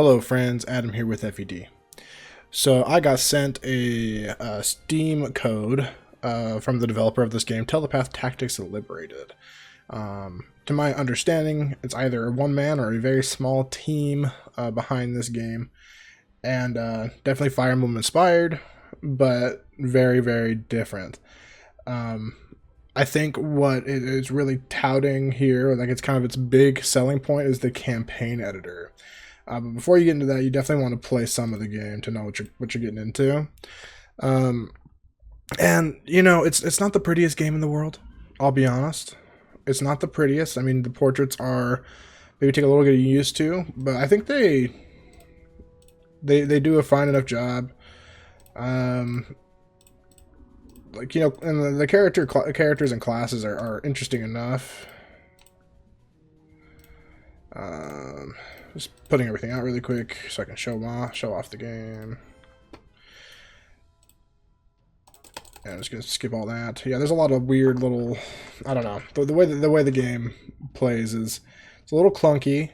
Hello friends, Adam here with FED. So I got sent a Steam code from the developer of this game, Telepath Tactics Liberated. To my understanding, it's either a one-man or a very small team behind this game, and definitely Fire Emblem inspired, but very, very different. I think what it is really touting here, like it's kind of its big selling point, is the campaign editor. But before you get into that, you definitely want to play some of the game to know what you're getting into. And you know, it's not the prettiest game in the world. I'll be honest. It's not the prettiest. I mean, the portraits are maybe take a little getting used to, but I think they do a fine enough job. Like, you know, and the characters and classes are interesting enough. Just putting everything out really quick so I can show off the game. And I'm just gonna skip all that. Yeah, there's a lot of weird little, I don't know. The way the game plays is it's a little clunky.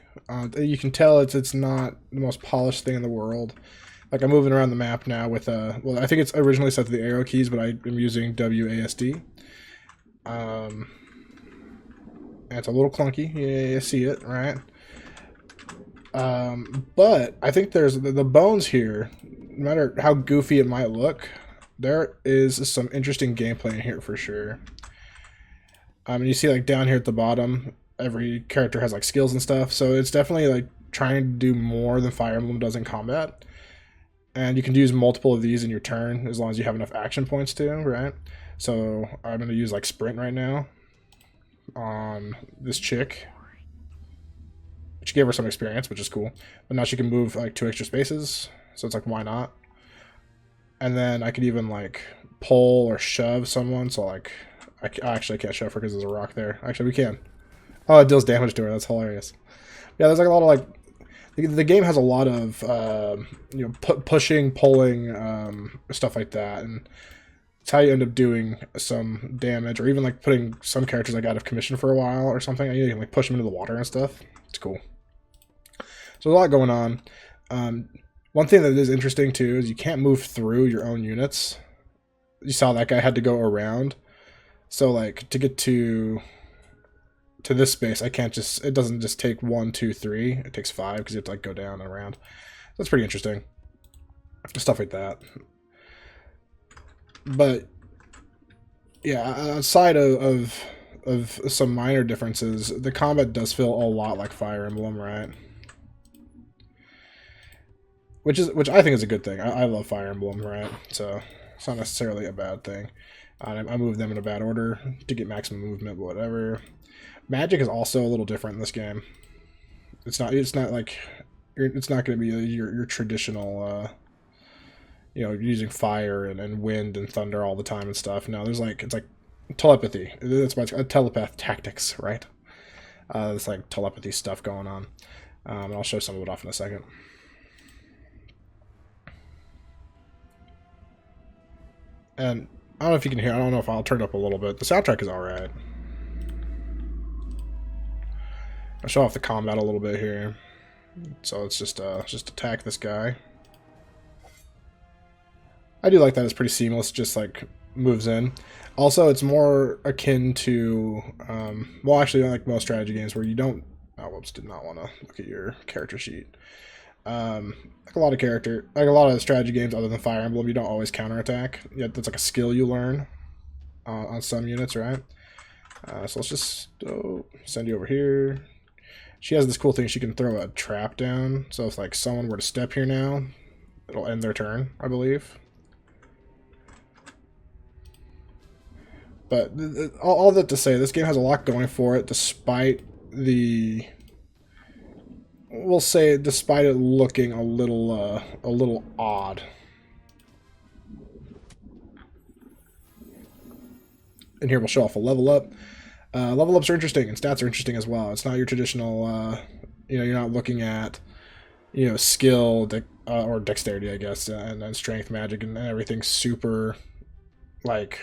You can tell it's not the most polished thing in the world. Like, I'm moving around the map now with well, I think it's originally set to the arrow keys, but I'm using WASD. And it's a little clunky. Yeah, you see it, right? But I think there's the bones here, no matter how goofy it might look, there is some interesting gameplay in here for sure. And you see, like, down here at the bottom, every character has like skills and stuff, so it's definitely like trying to do more than Fire Emblem does in combat. And you can use multiple of these in your turn as long as you have enough action points to, right? So I'm going to use like sprint right now on this chick. Which gave her some experience, which is cool. But now she can move like 2 extra spaces, so it's like, why not? And then I could even like pull or shove someone, so like I actually can't shove her because there's a rock there. Actually, we can. Oh, it deals damage to her. That's hilarious. Yeah, there's like a lot of like the game has a lot of you know, pushing, pulling, stuff like that, and it's how you end up doing some damage, or even like putting some characters like out of commission for a while or something. You can like push them into the water and stuff. It's cool. So there's a lot going on. One thing that is interesting too is you can't move through your own units. You saw that guy had to go around. So like to get to this space, I can't just, it doesn't just take 1, 2, 3. It takes 5 because you have to like go down and around. That's pretty interesting. Stuff like that. But yeah, outside of some minor differences, the combat does feel a lot like Fire Emblem, right? Which I think is a good thing. I love Fire Emblem, right? So it's not necessarily a bad thing. I moved them in a bad order to get maximum movement, but whatever. Magic is also a little different in this game. It's not like it's not going to be your traditional you know, using fire and wind and thunder all the time and stuff. No, there's like, it's like telepathy. That's why it's telepath tactics, right? There's like telepathy stuff going on. And I'll show some of it off in a second. And I don't know if you can hear, I don't know if I'll turn it up a little bit. The soundtrack is alright. I'll show off the combat a little bit here. So let's just attack this guy. I do like that. It's pretty seamless, just like moves in. Also, it's more akin to, well, actually, like most strategy games where you don't, oh, whoops, did not want to look at your character sheet. Like a lot of strategy games other than Fire Emblem, you don't always counterattack. Yeah, that's like a skill you learn on some units, right? So let's just send you over here. She has this cool thing. She can throw a trap down. So if like someone were to step here now, it'll end their turn, I believe. But all that to say, this game has a lot going for it, despite the, we'll say, despite it looking a little odd. And here we'll show off a level up. Level ups are interesting, and stats are interesting as well. It's not your traditional, you know, you're not looking at, you know, skill or dexterity, I guess, and strength, magic, and everything super, like,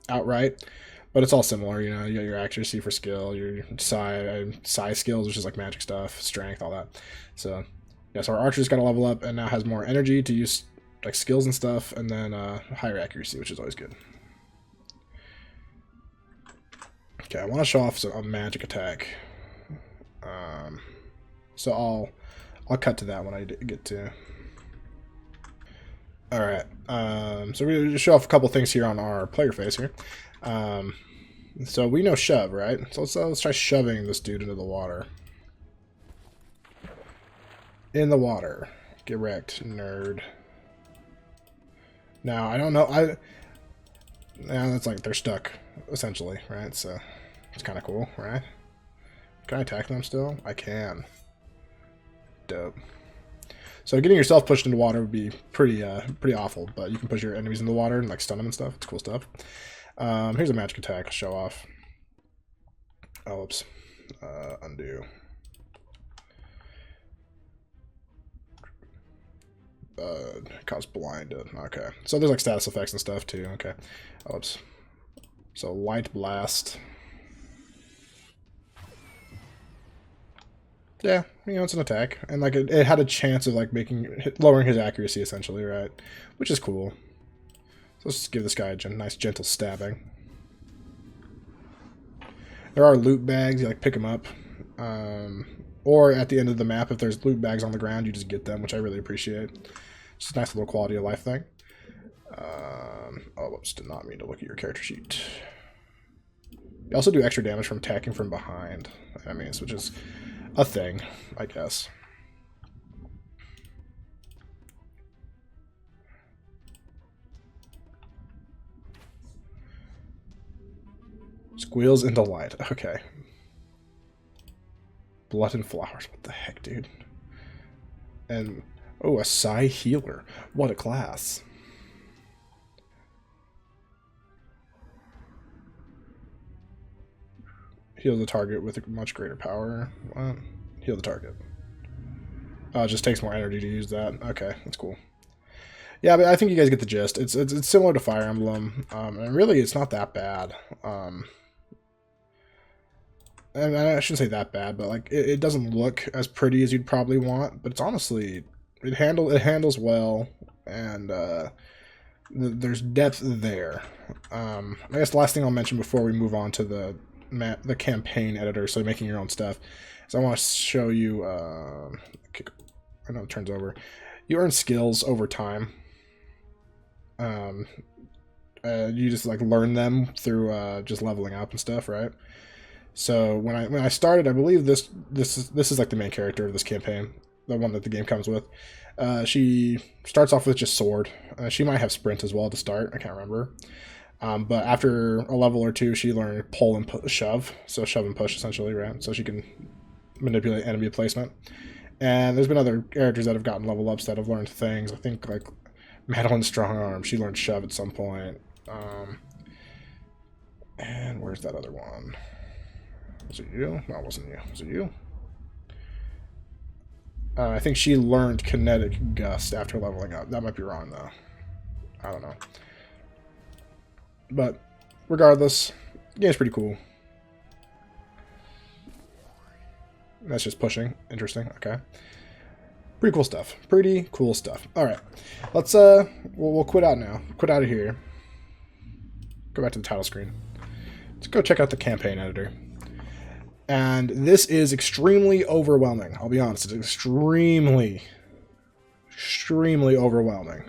outright, but it's all similar. You know, you got your accuracy for skill, your psi skills, which is like magic stuff, strength, all that. So Yeah, so our archer's got to level up and now has more energy to use like skills and stuff, and then higher accuracy, which is always good. Okay, I want to show off a magic attack. So I'll cut to that when I get to. All right. So we're gonna show off a couple things here on our player face here. So we know shove, right? So let's try shoving this dude into the water. In the water. Get wrecked, nerd. Now I don't know. Now that's like they're stuck essentially, right? So it's kind of cool, right? Can I attack them still? I can. Dope. So getting yourself pushed into water would be pretty awful, but you can push your enemies in the water and like stun them and stuff. It's cool stuff. Here's a magic attack. I'll show off. Oh, oops. Undo. Cause blind. Okay. So there's like status effects and stuff too. Okay. Oh, oops. So light blast. Yeah, you know, it's an attack, and like it had a chance of like lowering his accuracy essentially, right? Which is cool. So let's just give this guy a nice gentle stabbing. There are loot bags. You like pick them up, or at the end of the map, if there's loot bags on the ground, you just get them, which I really appreciate. Just a nice little quality of life thing. Oh, whoops! Did not mean to look at your character sheet. You also do extra damage from attacking from behind enemies, which is a thing, I guess. Squeals into light. Okay. Blood and flowers. What the heck, dude? And, oh, a Psy healer. What a class. Heal the target with a much greater power. What? Heal the target. Oh, it just takes more energy to use that. Okay, that's cool. Yeah, but I think you guys get the gist. It's similar to Fire Emblem, and really it's not that bad. And I shouldn't say that bad, but like it doesn't look as pretty as you'd probably want. But it's honestly it handles well, and there's depth there. I guess the last thing I'll mention before we move on to the campaign editor, so making your own stuff, is I want to show you. I know it turns over. You earn skills over time. You just like learn them through just leveling up and stuff, right? So when I started, I believe this is like the main character of this campaign, the one that the game comes with. She starts off with just sword. She might have sprint as well to start. I can't remember. But after a level or two, she learned pull and shove. So shove and push essentially, right? So she can manipulate enemy placement. And there's been other characters that have gotten level ups that have learned things. I think like Madeline Strongarm, she learned shove at some point. And where's that other one? Was it you? No, it wasn't you. Was it you? I think she learned kinetic gust after leveling up. That might be wrong though. I don't know. But regardless, the game's pretty cool. That's just pushing. Interesting. Okay. Pretty cool stuff. Pretty cool stuff. All right. Let's we'll quit out now. Quit out of here. Go back to the title screen. Let's go check out the campaign editor. And this is extremely overwhelming. I'll be honest. It's extremely overwhelming.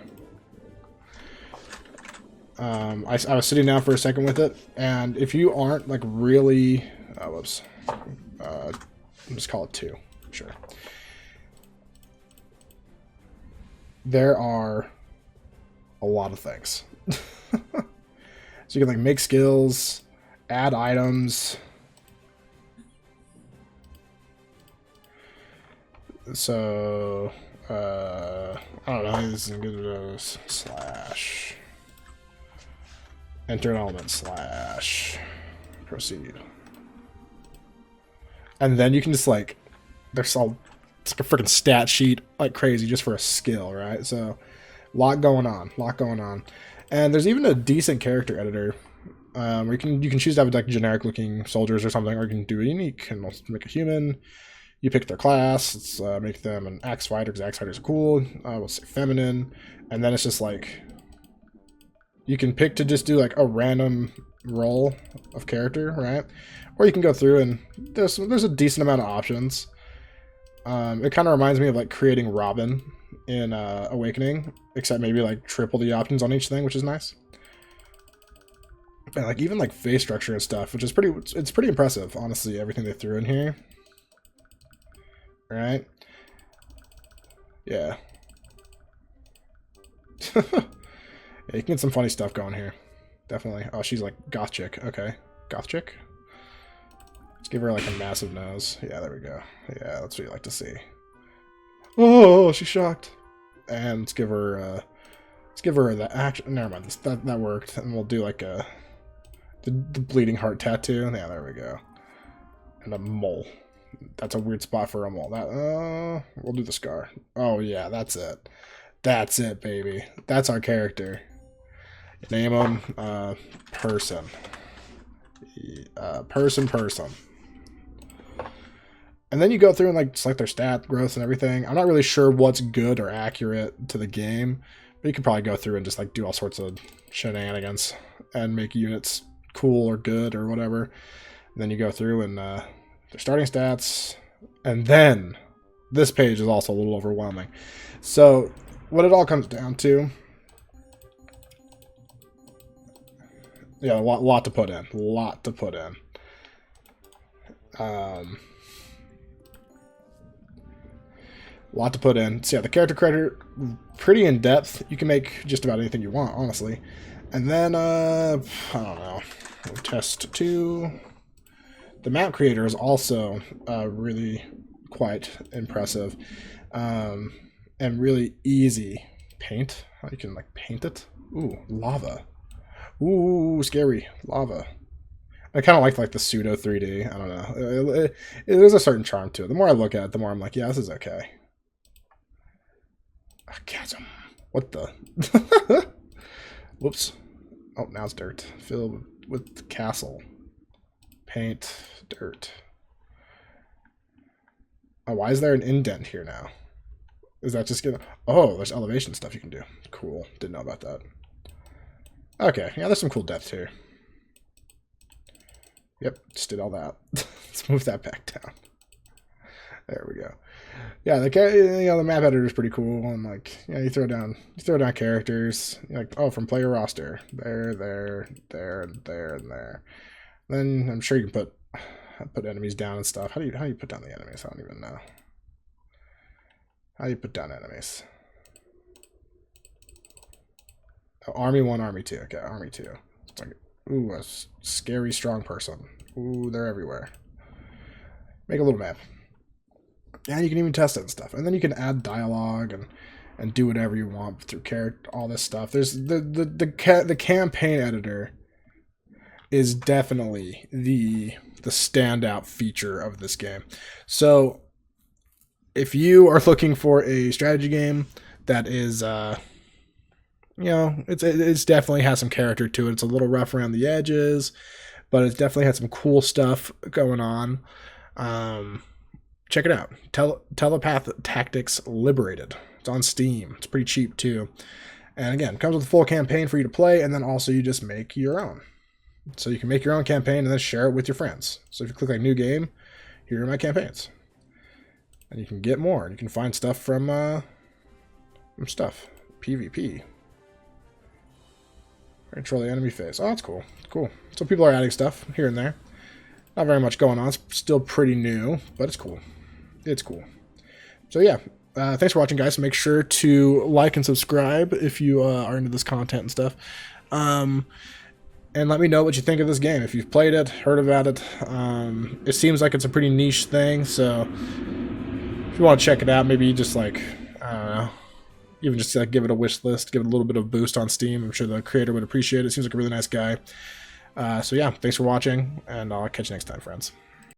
I was sitting down for a second with it, and if you aren't like really, whoops, just call it 2, sure. There are a lot of things. So you can like make skills, add items. So I don't know. This is good. Slash. Enter an element slash proceed. And then you can just like, it's like a freaking stat sheet like crazy just for a skill, right? So lot going on. And there's even a decent character editor where you can choose to have like generic looking soldiers or something, or you can do a unique and make a human. You pick their class. Let's make them an axe fighter because axe fighters are cool. We'll say feminine, and then it's just like you can pick to just do like a random role of character, right? Or you can go through and there's a decent amount of options. It kind of reminds me of like creating Robin in Awakening, except maybe like triple the options on each thing, which is nice. And like even like face structure and stuff, which is it's pretty impressive, honestly, everything they threw in here. All right? Yeah. Yeah, you can get some funny stuff going here. Definitely. Oh, she's like goth chick. Okay. Goth chick? Let's give her like a massive nose. Yeah, there we go. Yeah, that's what you like to see. Oh, she's shocked. And let's give her the action. Never mind. That worked. And we'll do like the bleeding heart tattoo. Yeah, there we go. And a mole. That's a weird spot for a mole. We'll do the scar. Oh yeah, that's it. That's it, baby. That's our character. Name them person. Person. And then you go through and like select their stat growth and everything. I'm not really sure what's good or accurate to the game, but you could probably go through and just like do all sorts of shenanigans and make units cool or good or whatever. And then you go through and their starting stats, and then this page is also a little overwhelming. So what it all comes down to, yeah, a lot to put in. Lot to put in. So yeah, the character creator, pretty in depth. You can make just about anything you want, honestly. And then I don't know, test 2. The map creator is also really quite impressive, and really easy. Paint. You can like paint it. Ooh, lava. Ooh, scary lava. I kind of like the pseudo 3D. I don't know. There's a certain charm to it. The more I look at it, the more I'm like, yeah, this is okay. A chasm. What the? Whoops. Oh, now it's dirt. Filled with castle. Paint. Dirt. Oh, why is there an indent here now? Is that just gonna... Oh, there's elevation stuff you can do. Cool. Didn't know about that. Okay. Yeah, there's some cool depth here. Yep, just did all that. Let's move that back down. There we go. Yeah, the map editor is pretty cool, and like, yeah, you throw down characters, like, oh, from player roster, there, and there. Then I'm sure you can put enemies down and stuff. How do you put down the enemies? I don't even know. How do you put down enemies? Oh, Army 1, Army 2. Okay, Army 2. It's like, ooh, a scary strong person. Ooh, they're everywhere. Make a little map. Yeah, you can even test it and stuff. And then you can add dialogue and do whatever you want through all this stuff. There's the campaign editor is definitely the standout feature of this game. So if you are looking for a strategy game that is you know, it's definitely has some character to it. It's a little rough around the edges, but it's definitely had some cool stuff going on. Check it out. Telepath Tactics Liberated. It's on Steam. It's pretty cheap too. And again, it comes with a full campaign for you to play, and then also you just make your own. So you can make your own campaign and then share it with your friends. So if you click like new game, here are my campaigns. And you can get more. You can find stuff from stuff. PvP. Control the enemy phase. Oh, that's cool. Cool. So people are adding stuff here and there. Not very much going on. It's still pretty new, but it's cool. It's cool. So yeah, thanks for watching, guys. Make sure to like and subscribe if you are into this content and stuff. And let me know what you think of this game. If you've played it, heard about it. It seems like it's a pretty niche thing, so if you want to check it out, maybe just like, I don't know, even just like give it a wish list, give it a little bit of boost on Steam. I'm sure the creator would appreciate it. Seems like a really nice guy. So yeah, thanks for watching, and I'll catch you next time, friends.